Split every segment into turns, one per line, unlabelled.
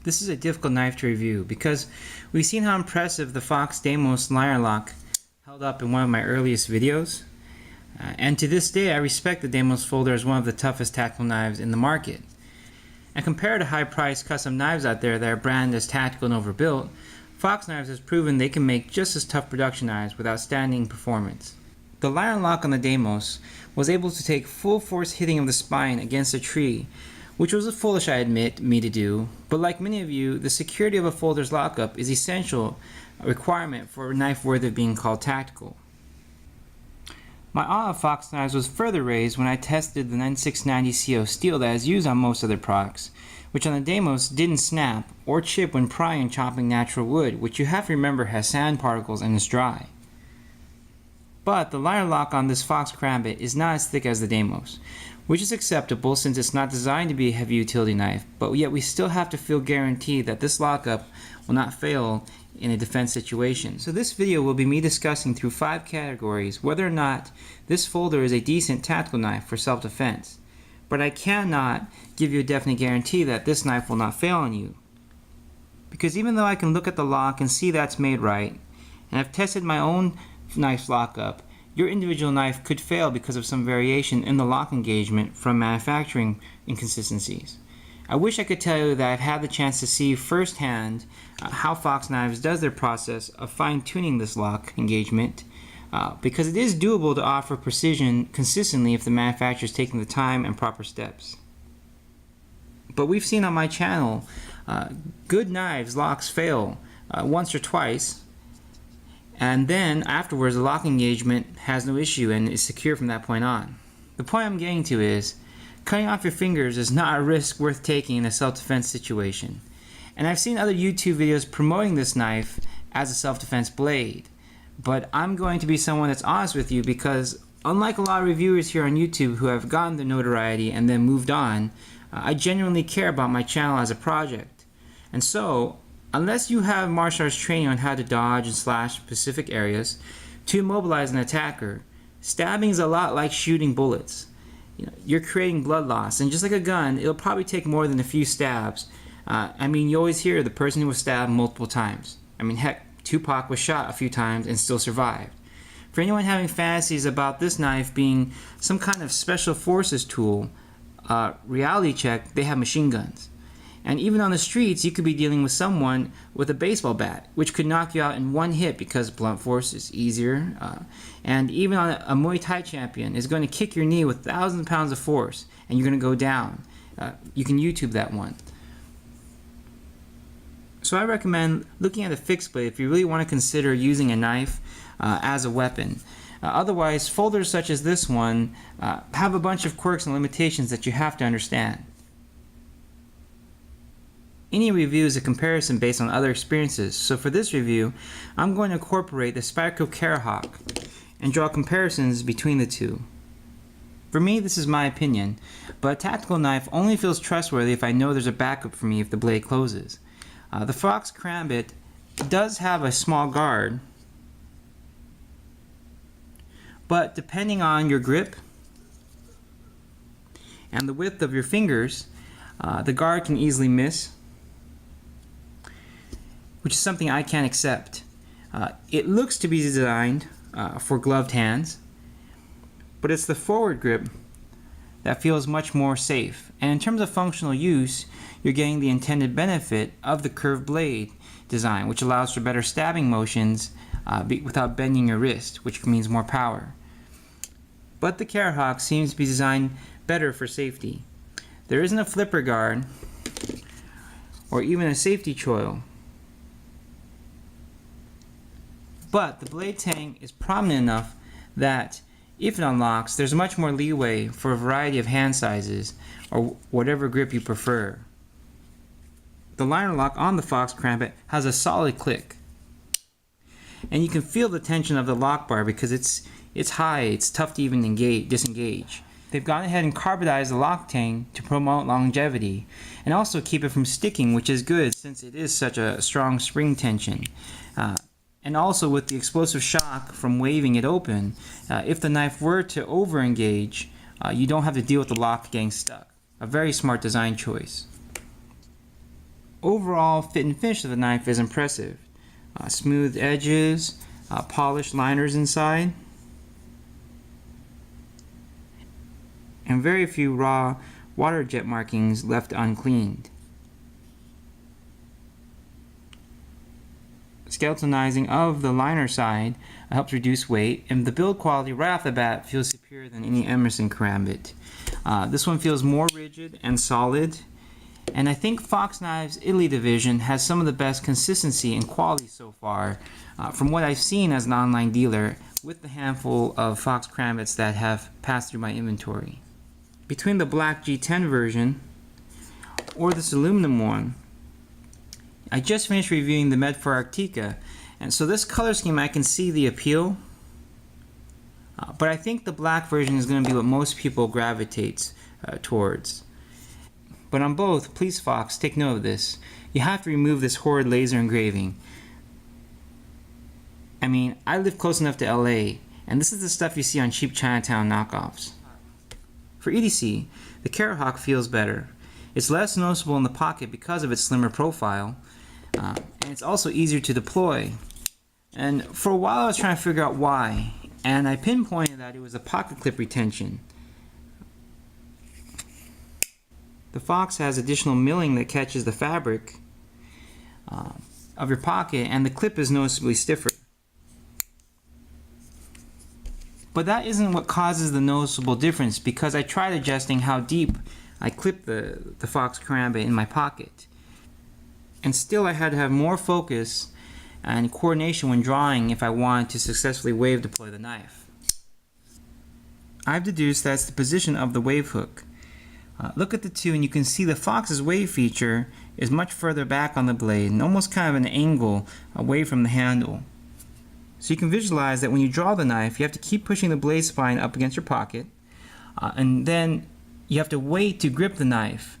This is a difficult knife to review because we've seen how impressive the Fox Deimos Lion Lock held up in one of my earliest videos. And to this day I respect the Deimos folder as one of the toughest tactical knives in the market. And compared to high-priced custom knives out there that are branded as tactical and overbuilt, Fox Knives has proven they can make just as tough production knives with outstanding performance. The Lion Lock on the Deimos was able to take full force hitting of the spine against a tree, which was foolish, I admit, me to do, but like many of you, the security of a folder's lockup is essential requirement for a knife worthy of being called tactical. My awe of Fox Knives was further raised when I tested the 9690 CO steel that is used on most other products, which on the Deimos didn't snap or chip when prying and chopping natural wood, which you have to remember has sand particles and is dry. But the Lion Lock on this Fox Karambit is not as thick as the Deimos, which is acceptable since it's not designed to be a heavy utility knife, but yet we still have to feel guaranteed that this lockup will not fail in a defense situation. So this video will be me discussing through 5 categories whether or not this folder is a decent tactical knife for self-defense. But I cannot give you a definite guarantee that this knife will not fail on you. Because even though I can look at the lock and see that's made right, and I've tested my own knife's lockup, your individual knife could fail because of some variation in the lock engagement from manufacturing inconsistencies. I wish I could tell you that I've had the chance to see firsthand how Fox Knives does their process of fine-tuning this lock engagement, because it is doable to offer precision consistently if the manufacturer is taking the time and proper steps. But we've seen on my channel good knives locks fail once or twice, and then afterwards the lock engagement has no issue and is secure from that point on. The point I'm getting to is cutting off your fingers is not a risk worth taking in a self-defense situation. And I've seen other YouTube videos promoting this knife as a self-defense blade. But I'm going to be someone that's honest with you because unlike a lot of reviewers here on YouTube who have gotten the notoriety and then moved on, I genuinely care about my channel as a project. And so, unless you have martial arts training on how to dodge and slash specific areas to immobilize an attacker, stabbing is a lot like shooting bullets. You're creating blood loss, and just like a gun, it'll probably take more than a few stabs. You always hear the person who was stabbed multiple times. Heck, Tupac was shot a few times and still survived. For anyone having fantasies about this knife being some kind of special forces tool, reality check, they have machine guns. And even on the streets, you could be dealing with someone with a baseball bat, which could knock you out in one hit because blunt force is easier. And even on a Muay Thai champion is going to kick your knee with thousands of pounds of force, and you're going to go down. You can YouTube that one. So I recommend looking at a fixed blade if you really want to consider using a knife as a weapon. Otherwise, folders such as this one have a bunch of quirks and limitations that you have to understand. Any review is a comparison based on other experiences, so for this review, I'm going to incorporate the Spyderco Kerahawk and draw comparisons between the two. For me, this is my opinion, but a tactical knife only feels trustworthy if I know there's a backup for me if the blade closes. The Fox Karambit does have a small guard, but depending on your grip and the width of your fingers, the guard can easily miss, which is something I can't accept. It looks to be designed for gloved hands, but it's the forward grip that feels much more safe. And in terms of functional use, you're getting the intended benefit of the curved blade design, which allows for better stabbing motions without bending your wrist, which means more power. But the Kerahawk seems to be designed better for safety. There isn't a flipper guard or even a safety choil. But the blade tang is prominent enough that if it unlocks, there's much more leeway for a variety of hand sizes or whatever grip you prefer. The Lion Lock on the Fox Karambit has a solid click. And you can feel the tension of the lock bar because it's high, it's tough to even disengage. They've gone ahead and carbonized the lock tang to promote longevity and also keep it from sticking, which is good since it is such a strong spring tension. And also with the explosive shock from waving it open, if the knife were to over-engage, you don't have to deal with the lock getting stuck. A very smart design choice. overall fit and finish of the knife is impressive. Smooth edges, polished liners inside, and very few raw water jet markings left uncleaned. Skeletonizing of the liner side helps reduce weight, and the build quality right off the bat feels superior than any Emerson Karambit. This one feels more rigid and solid, and I think Fox Knives Italy division has some of the best consistency and quality so far from what I've seen as an online dealer with the handful of Fox Karambits that have passed through my inventory. Between the black G10 version or this aluminum one, I just finished reviewing the Medfar Arctica, and so this color scheme I can see the appeal, but I think the black version is going to be what most people gravitate towards. But on both, please Fox, take note of this. You have to remove this horrid laser engraving. I mean, I live close enough to LA, and this is the stuff you see on cheap Chinatown knockoffs. For EDC, the Kerahawk feels better. It's less noticeable in the pocket because of its slimmer profile, and it's also easier to deploy. And for a while I was trying to figure out why, and I pinpointed that it was a pocket clip retention. The Fox has additional milling that catches the fabric of your pocket, and the clip is noticeably stiffer. But that isn't what causes the noticeable difference, because I tried adjusting how deep I clip the Fox Karambit in my pocket. And still I had to have more focus and coordination when drawing if I wanted to successfully wave deploy the knife. I've deduced that's the position of the wave hook. Look at the two and you can see the Fox's wave feature is much further back on the blade and almost kind of an angle away from the handle. So you can visualize that when you draw the knife, you have to keep pushing the blade spine up against your pocket, and then you have to wait to grip the knife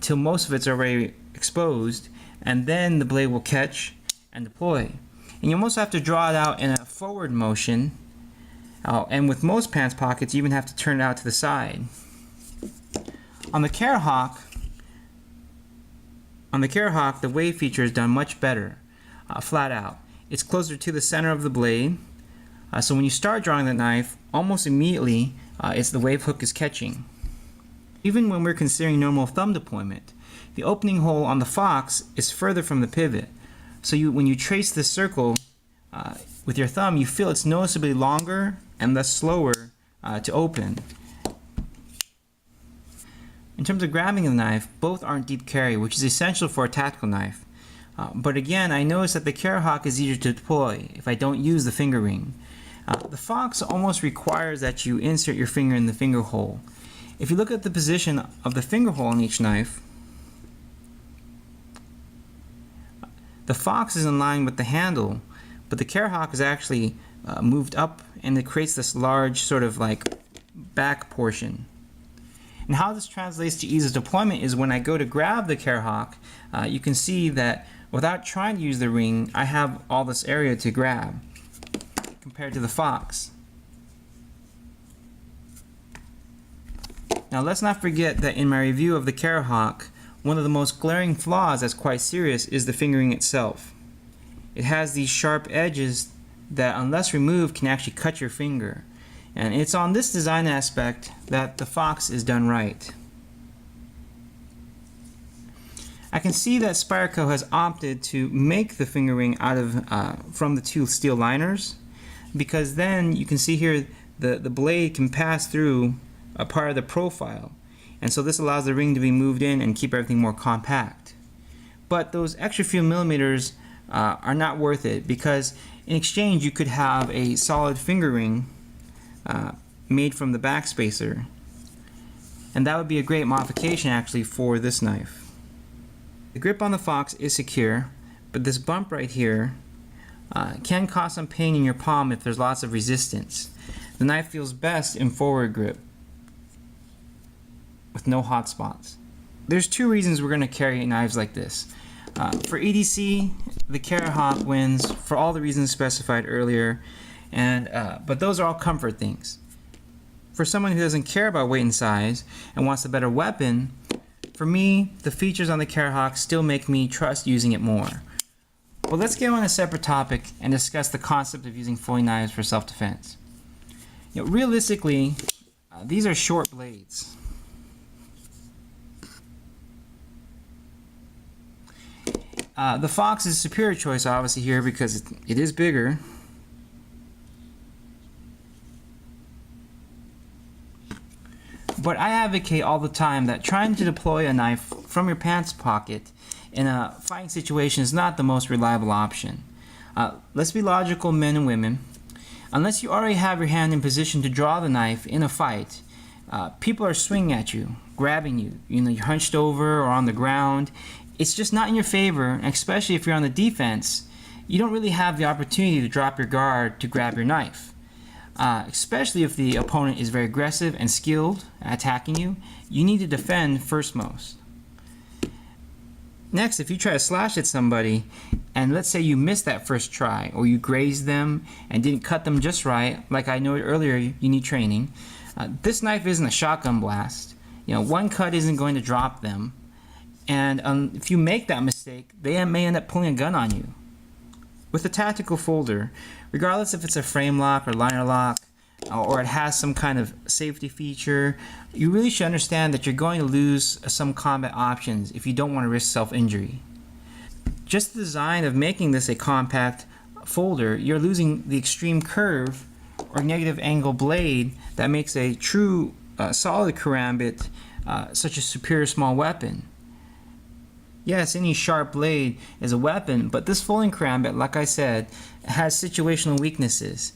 till most of it's already exposed, and then the blade will catch and deploy. And you almost have to draw it out in a forward motion, and with most pants pockets you even have to turn it out to the side. On the Kerahawk, the wave feature is done much better, flat out. It's closer to the center of the blade, so when you start drawing the knife, almost immediately the wave hook is catching. Even when we're considering normal thumb deployment, the opening hole on the Fox is further from the pivot, so when you trace this circle with your thumb, you feel it's noticeably longer and thus slower to open. In terms of grabbing the knife, both aren't deep carry, which is essential for a tactical knife. But again, I noticed that the Kerahawk is easier to deploy if I don't use the finger ring. The Fox almost requires that you insert your finger in the finger hole. If you look at the position of the finger hole in each knife, the Fox is in line with the handle, but the Kerahawk is actually moved up, and it creates this large sort of like back portion. And how this translates to ease of deployment is when I go to grab the Kerahawk, you can see that without trying to use the ring, I have all this area to grab compared to the Fox. Now let's not forget that in my review of the Kerahawk, one of the most glaring flaws that's quite serious is the fingering itself. It has these sharp edges that, unless removed, can actually cut your finger. And it's on this design aspect that the Fox is done right. I can see that Spyderco has opted to make the finger ring out of from the two steel liners, because then you can see here the blade can pass through a part of the profile, and so this allows the ring to be moved in and keep everything more compact. But those extra few millimeters are not worth it, because in exchange you could have a solid finger ring made from the backspacer, and that would be a great modification actually for this knife. The grip on the Fox is secure, but this bump right here can cause some pain in your palm if there's lots of resistance. The knife feels best in forward grip with no hot spots. There's two reasons we're going to carry knives like this. For EDC, the Kerahawk wins for all the reasons specified earlier, but those are all comfort things. For someone who doesn't care about weight and size and wants a better weapon, For me, the features on the Kerahawk still make me trust using it more. But let's get on a separate topic and discuss the concept of using folding knives for self-defense. Realistically, these are short blades. The Fox is a superior choice obviously here because it is bigger. But I advocate all the time that trying to deploy a knife from your pants pocket in a fighting situation is not the most reliable option. Let's be logical, men and women. Unless you already have your hand in position to draw the knife in a fight, people are swinging at you, grabbing you. You're hunched over or on the ground. It's just not in your favor, especially if you're on the defense. You don't really have the opportunity to drop your guard to grab your knife. Especially if the opponent is very aggressive and skilled at attacking you, you need to defend first most. Next, if you try to slash at somebody, and let's say you missed that first try, or you grazed them and didn't cut them just right, like I noted earlier, you need training. This knife isn't a shotgun blast. One cut isn't going to drop them, and if you make that mistake, they may end up pulling a gun on you. With a tactical folder, regardless if it's a frame lock or liner lock, or it has some kind of safety feature, you really should understand that you're going to lose some combat options if you don't want to risk self-injury. Just the design of making this a compact folder, you're losing the extreme curve or negative angle blade that makes a true solid Karambit such a superior small weapon. Yes, any sharp blade is a weapon, but this folding Karambit, like I said, has situational weaknesses,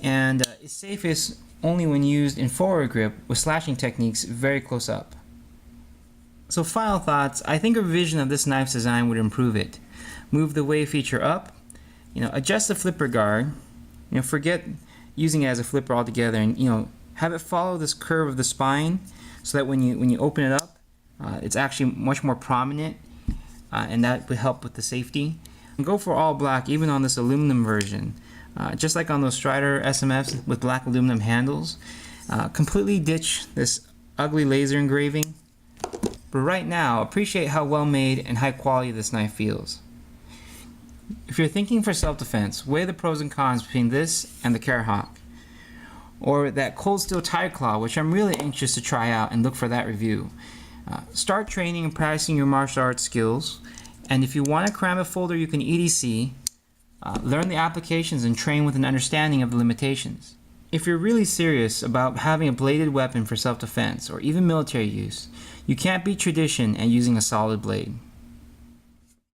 and is safest only when used in forward grip with slashing techniques very close up. So final thoughts, I think a revision of this knife's design would improve it. Move the wave feature up, adjust the flipper guard, forget using it as a flipper altogether, and have it follow this curve of the spine so that when you open it up, it's actually much more prominent, and that would help with the safety. And go for all black even on this aluminum version, just like on those Strider SMFs with black aluminum handles. Completely ditch this ugly laser engraving. But right now, appreciate how well made and high quality this knife feels. If you're thinking for self-defense, weigh the pros and cons between this and the Kerahawk, or that cold steel tire claw, which I'm really anxious to try out and look for that review. Start training and practicing your martial arts skills, and if you want a Karambit folder you can EDC, learn the applications and train with an understanding of the limitations. If you're really serious about having a bladed weapon for self-defense or even military use, you can't beat tradition and using a solid blade.